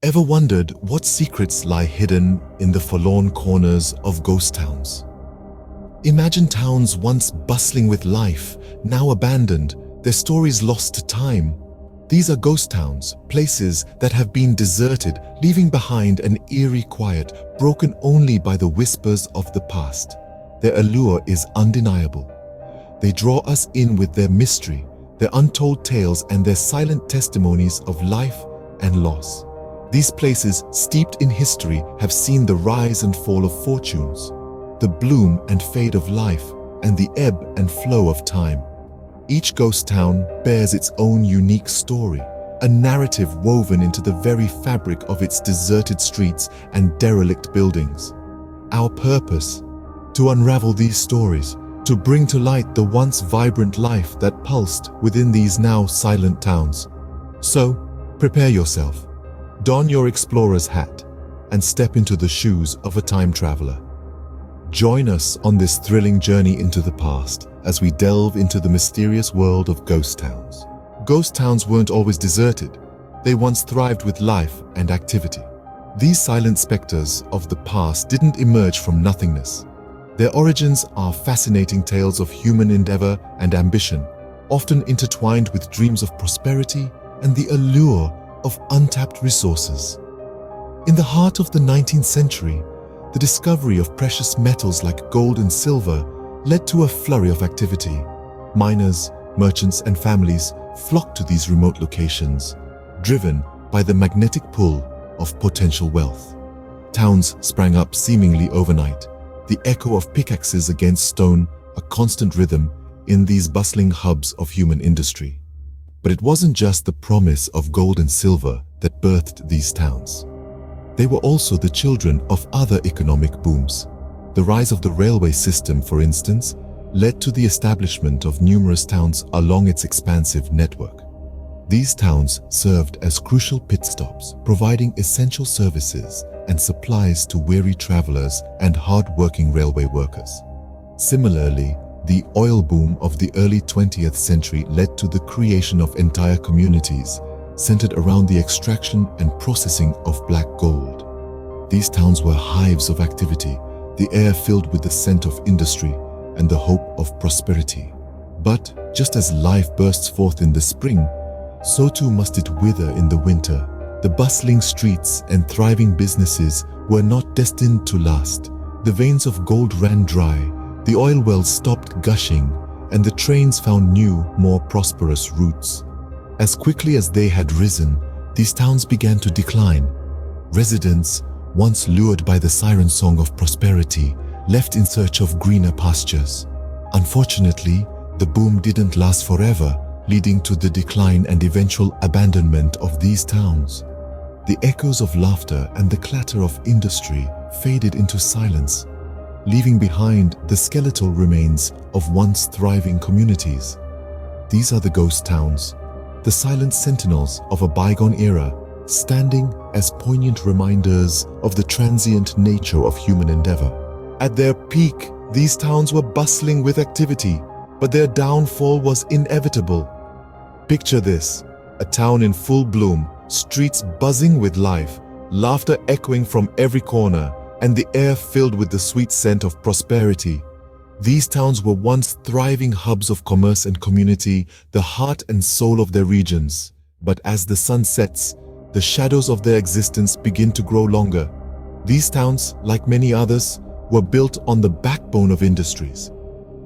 Ever wondered what secrets lie hidden in the forlorn corners of ghost towns? Imagine towns once bustling with life, now abandoned, their stories lost to time. These are ghost towns, places that have been deserted, leaving behind an eerie quiet, broken only by the whispers of the past. Their allure is undeniable. They draw us in with their mystery, their untold tales, and their silent testimonies of life and loss. These places, steeped in history, have seen the rise and fall of fortunes, the bloom and fade of life, and the ebb and flow of time. Each ghost town bears its own unique story, a narrative woven into the very fabric of its deserted streets and derelict buildings. Our purpose: to unravel these stories, to bring to light the once vibrant life that pulsed within these now silent towns. So, prepare yourself, don your explorer's hat, and step into the shoes of a time traveler. Join us on this thrilling journey into the past as we delve into the mysterious world of ghost towns. Ghost towns weren't always deserted. They once thrived with life and activity. These silent specters of the past didn't emerge from nothingness. Their origins are fascinating tales of human endeavor and ambition, often intertwined with dreams of prosperity and the allure of untapped resources. In the heart of the 19th century, the discovery of precious metals like gold and silver led to a flurry of activity. Miners, merchants, and families flocked to these remote locations, driven by the magnetic pull of potential wealth. Towns sprang up seemingly overnight, the echo of pickaxes against stone, a constant rhythm in these bustling hubs of human industry. But it wasn't just the promise of gold and silver that birthed these towns. They were also the children of other economic booms. The rise of the railway system, for instance, led to the establishment of numerous towns along its expansive network. These towns served as crucial pit stops, providing essential services and supplies to weary travelers and hard-working railway workers. Similarly, the oil boom of the early 20th century led to the creation of entire communities centered around the extraction and processing of black gold. These towns were hives of activity, the air filled with the scent of industry and the hope of prosperity. But just as life bursts forth in the spring, so too must it wither in the winter. The bustling streets and thriving businesses were not destined to last. The veins of gold ran dry, the oil wells stopped gushing, and the trains found new, more prosperous routes. As quickly as they had risen, these towns began to decline. Residents, once lured by the siren song of prosperity, left in search of greener pastures. Unfortunately, the boom didn't last forever, leading to the decline and eventual abandonment of these towns. The echoes of laughter and the clatter of industry faded into silence, leaving behind the skeletal remains of once thriving communities. These are the ghost towns, the silent sentinels of a bygone era, standing as poignant reminders of the transient nature of human endeavor. At their peak, these towns were bustling with activity, but their downfall was inevitable. Picture this: a town in full bloom, streets buzzing with life, laughter echoing from every corner, and the air filled with the sweet scent of prosperity. These towns were once thriving hubs of commerce and community, the heart and soul of their regions. But as the sun sets, the shadows of their existence begin to grow longer. These towns, like many others, were built on the backbone of industries.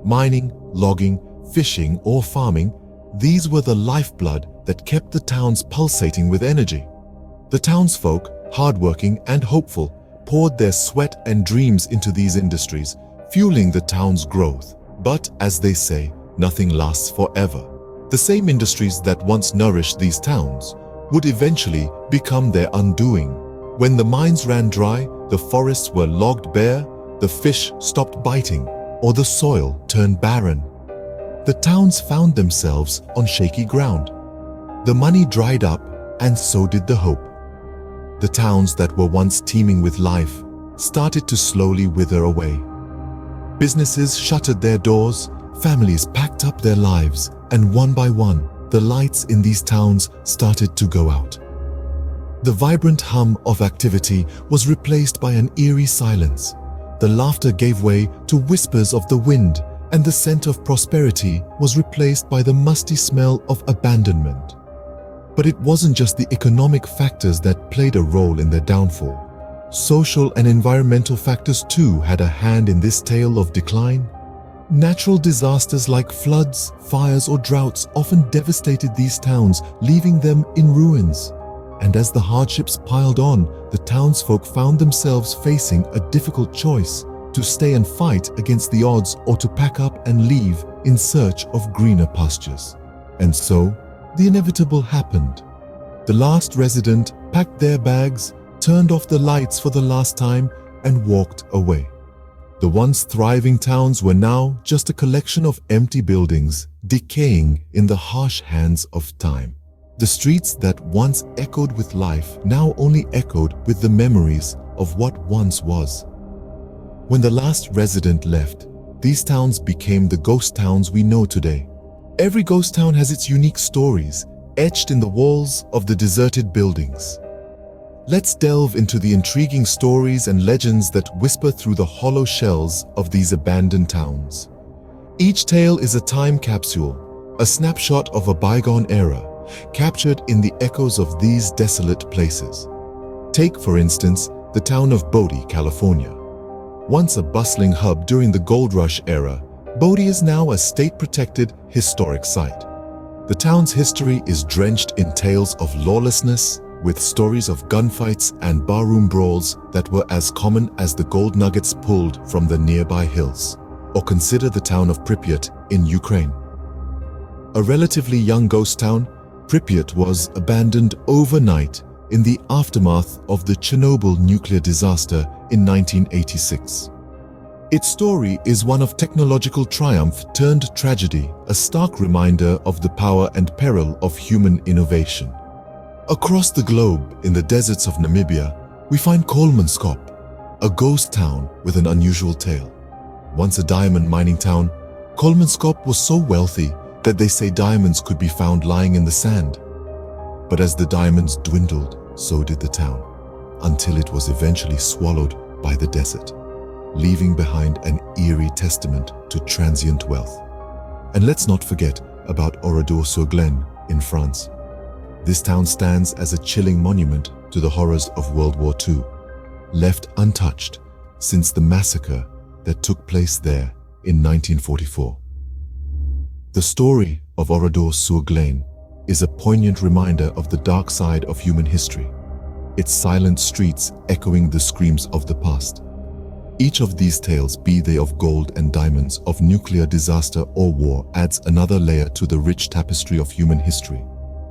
Mining, logging, fishing, or farming, these were the lifeblood that kept the towns pulsating with energy. The townsfolk, hardworking and hopeful, poured their sweat and dreams into these industries, fueling the town's growth. But, as they say, nothing lasts forever. The same industries that once nourished these towns would eventually become their undoing. When the mines ran dry, the forests were logged bare, the fish stopped biting, or the soil turned barren. The towns found themselves on shaky ground. The money dried up, and so did the hope. The towns that were once teeming with life started to slowly wither away. Businesses shuttered their doors, families packed up their lives, and one by one, the lights in these towns started to go out. The vibrant hum of activity was replaced by an eerie silence. The laughter gave way to whispers of the wind, and the scent of prosperity was replaced by the musty smell of abandonment. But it wasn't just the economic factors that played a role in their downfall. Social and environmental factors too had a hand in this tale of decline. Natural disasters like floods, fires, or droughts often devastated these towns, leaving them in ruins. And as the hardships piled on, the townsfolk found themselves facing a difficult choice: to stay and fight against the odds or to pack up and leave in search of greener pastures. And so, the inevitable happened. The last resident packed their bags, turned off the lights for the last time, and walked away. The once thriving towns were now just a collection of empty buildings, decaying in the harsh hands of time. The streets that once echoed with life now only echoed with the memories of what once was. When the last resident left, these towns became the ghost towns we know today. Every ghost town has its unique stories, etched in the walls of the deserted buildings. Let's delve into the intriguing stories and legends that whisper through the hollow shells of these abandoned towns. Each tale is a time capsule, a snapshot of a bygone era, captured in the echoes of these desolate places. Take, for instance, the town of Bodie, California. Once a bustling hub during the gold rush era, Bodie is now a state-protected historic site. The town's history is drenched in tales of lawlessness, with stories of gunfights and barroom brawls that were as common as the gold nuggets pulled from the nearby hills. Or consider the town of Pripyat in Ukraine. A relatively young ghost town, Pripyat was abandoned overnight in the aftermath of the Chernobyl nuclear disaster in 1986. Its story is one of technological triumph turned tragedy, a stark reminder of the power and peril of human innovation. Across the globe, in the deserts of Namibia, we find Kolmanskop, a ghost town with an unusual tale. Once a diamond mining town, Kolmanskop was so wealthy that they say diamonds could be found lying in the sand. But as the diamonds dwindled, so did the town, until it was eventually swallowed by the desert, leaving behind an eerie testament to transient wealth. And let's not forget about Oradour-sur-Glane in France. This town stands as a chilling monument to the horrors of World War II, left untouched since the massacre that took place there in 1944. The story of Oradour-sur-Glane is a poignant reminder of the dark side of human history, its silent streets echoing the screams of the past. Each of these tales, be they of gold and diamonds, of nuclear disaster or war, adds another layer to the rich tapestry of human history.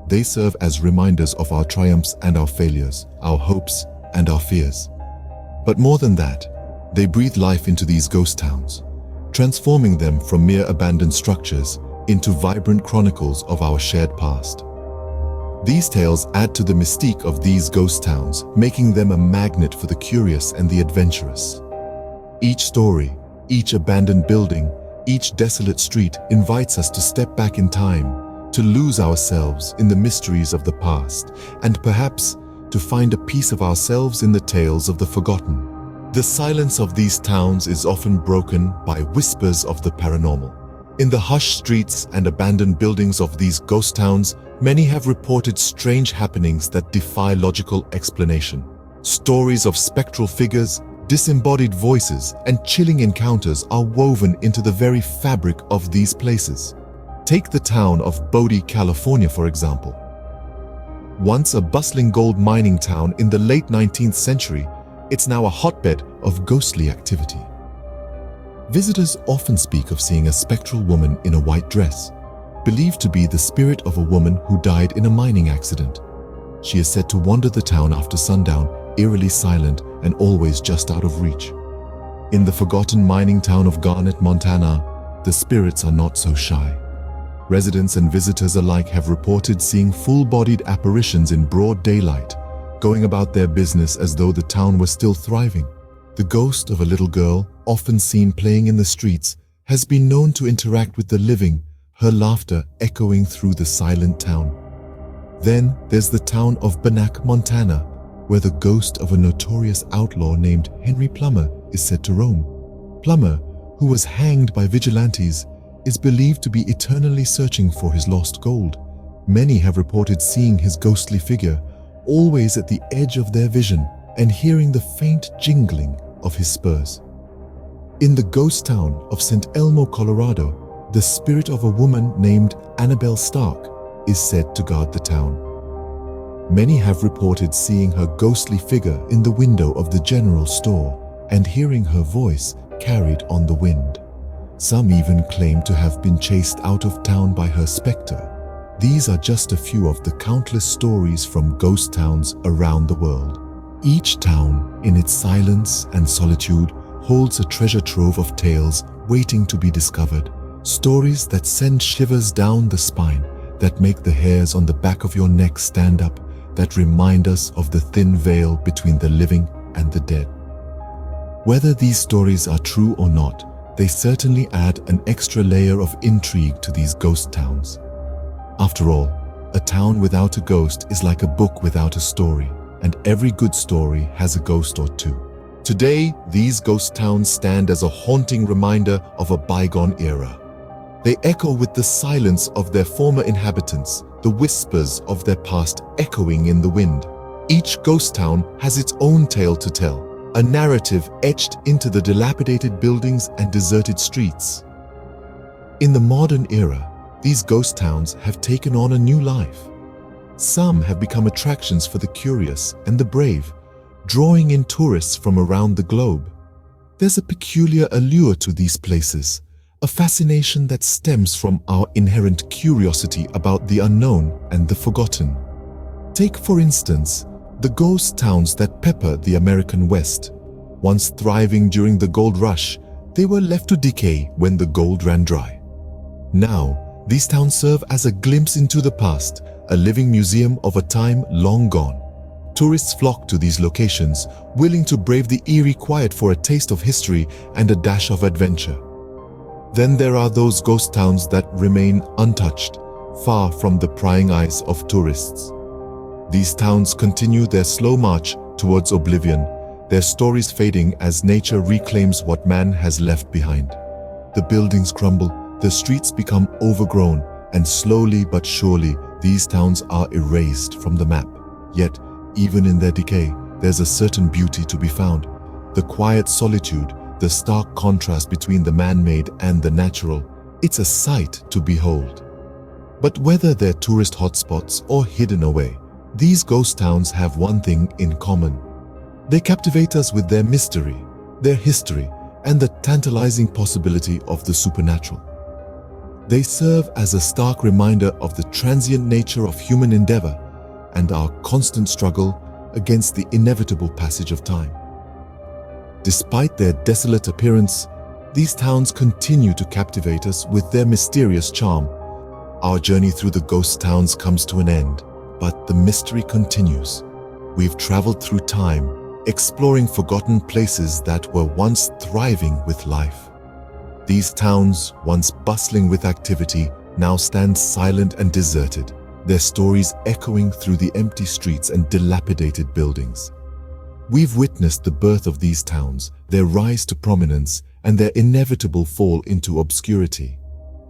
They serve as reminders of our triumphs and our failures, our hopes and our fears. But more than that, they breathe life into these ghost towns, transforming them from mere abandoned structures into vibrant chronicles of our shared past. These tales add to the mystique of these ghost towns, making them a magnet for the curious and the adventurous. Each story, each abandoned building, each desolate street invites us to step back in time, to lose ourselves in the mysteries of the past, and perhaps to find a piece of ourselves in the tales of the forgotten. The silence of these towns is often broken by whispers of the paranormal. In the hushed streets and abandoned buildings of these ghost towns, many have reported strange happenings that defy logical explanation. Stories of spectral figures, disembodied voices, and chilling encounters are woven into the very fabric of these places. Take the town of Bodie, California, for example. Once a bustling gold mining town in the late 19th century, it's now a hotbed of ghostly activity. Visitors often speak of seeing a spectral woman in a white dress, believed to be the spirit of a woman who died in a mining accident. She is said to wander the town after sundown, eerily silent and always just out of reach. In the forgotten mining town of Garnett, Montana, the spirits are not so shy. Residents and visitors alike have reported seeing full-bodied apparitions in broad daylight, going about their business as though the town was still thriving. The ghost of a little girl, often seen playing in the streets, has been known to interact with the living, her laughter echoing through the silent town. Then there's the town of Bannack, Montana, where the ghost of a notorious outlaw named Henry Plummer is said to roam. Plummer, who was hanged by vigilantes, is believed to be eternally searching for his lost gold. Many have reported seeing his ghostly figure, always at the edge of their vision, and hearing the faint jingling of his spurs. In the ghost town of St. Elmo, Colorado, the spirit of a woman named Annabelle Stark is said to guard the town. Many have reported seeing her ghostly figure in the window of the general store and hearing her voice carried on the wind. Some even claim to have been chased out of town by her specter. These are just a few of the countless stories from ghost towns around the world. Each town, in its silence and solitude, holds a treasure trove of tales waiting to be discovered. Stories that send shivers down the spine, that make the hairs on the back of your neck stand up, that remind us of the thin veil between the living and the dead. Whether these stories are true or not, they certainly add an extra layer of intrigue to these ghost towns. After all, a town without a ghost is like a book without a story, and every good story has a ghost or two. Today, these ghost towns stand as a haunting reminder of a bygone era. They echo with the silence of their former inhabitants, the whispers of their past echoing in the wind. Each ghost town has its own tale to tell, a narrative etched into the dilapidated buildings and deserted streets. In the modern era, these ghost towns have taken on a new life. Some have become attractions for the curious and the brave, drawing in tourists from around the globe. There's a peculiar allure to these places, a fascination that stems from our inherent curiosity about the unknown and the forgotten. Take, for instance, the ghost towns that pepper the American West. Once thriving during the gold rush, they were left to decay when the gold ran dry. Now, these towns serve as a glimpse into the past, a living museum of a time long gone. Tourists flock to these locations, willing to brave the eerie quiet for a taste of history and a dash of adventure. Then there are those ghost towns that remain untouched, far from the prying eyes of tourists. These towns continue their slow march towards oblivion, their stories fading as nature reclaims what man has left behind. The buildings crumble, the streets become overgrown, and slowly but surely these towns are erased from the map. Yet, even in their decay, there's a certain beauty to be found. The quiet solitude, the stark contrast between the man-made and the natural, it's a sight to behold. But whether they're tourist hotspots or hidden away, these ghost towns have one thing in common. They captivate us with their mystery, their history, and the tantalizing possibility of the supernatural. They serve as a stark reminder of the transient nature of human endeavor and our constant struggle against the inevitable passage of time. Despite their desolate appearance, these towns continue to captivate us with their mysterious charm. Our journey through the ghost towns comes to an end, but the mystery continues. We've traveled through time, exploring forgotten places that were once thriving with life. These towns, once bustling with activity, now stand silent and deserted, their stories echoing through the empty streets and dilapidated buildings. We've witnessed the birth of these towns, their rise to prominence, and their inevitable fall into obscurity.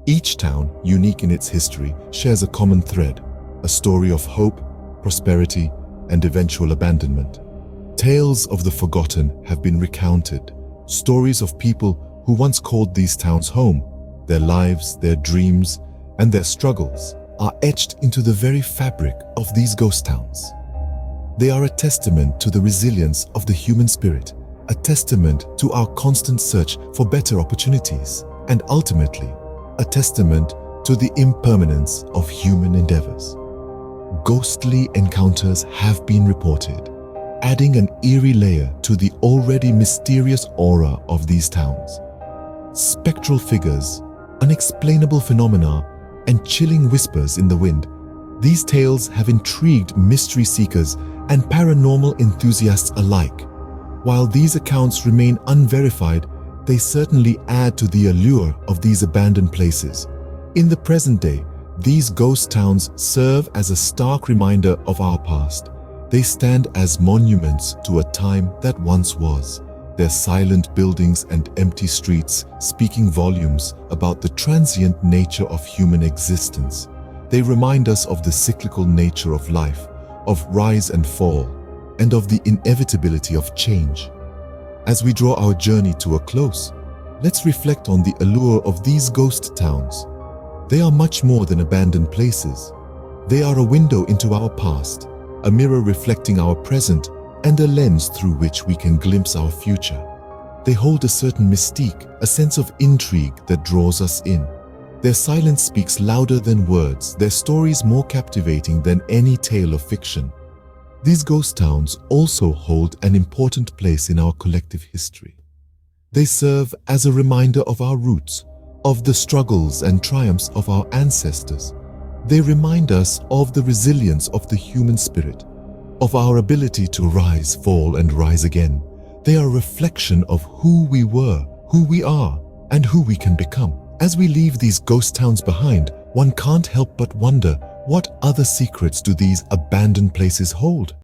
Each town, unique in its history, shares a common thread, a story of hope, prosperity, and eventual abandonment. Tales of the forgotten have been recounted, stories of people who once called these towns home. Their lives, their dreams, and their struggles are etched into the very fabric of these ghost towns. They are a testament to the resilience of the human spirit, a testament to our constant search for better opportunities, and ultimately, a testament to the impermanence of human endeavors. Ghostly encounters have been reported, adding an eerie layer to the already mysterious aura of these towns. Spectral figures, unexplainable phenomena, and chilling whispers in the wind, these tales have intrigued mystery seekers and paranormal enthusiasts alike. While these accounts remain unverified, they certainly add to the allure of these abandoned places. In the present day, These ghost towns serve as a stark reminder of our past. They stand as monuments to a time that once was. Their silent buildings and empty streets speaking volumes about the transient nature of human existence. They remind us of the cyclical nature of life, of rise and fall, and of the inevitability of change. As we draw our journey to a close, let's reflect on the allure of these ghost towns. They are much more than abandoned places. They are a window into our past, a mirror reflecting our present, and a lens through which we can glimpse our future. They hold a certain mystique, a sense of intrigue that draws us in. Their silence speaks louder than words, their stories more captivating than any tale of fiction. These ghost towns also hold an important place in our collective history. They serve as a reminder of our roots, of the struggles and triumphs of our ancestors. They remind us of the resilience of the human spirit, of our ability to rise, fall, and rise again. They are a reflection of who we were, who we are, and who we can become. As we leave these ghost towns behind, one can't help but wonder, what other secrets do these abandoned places hold?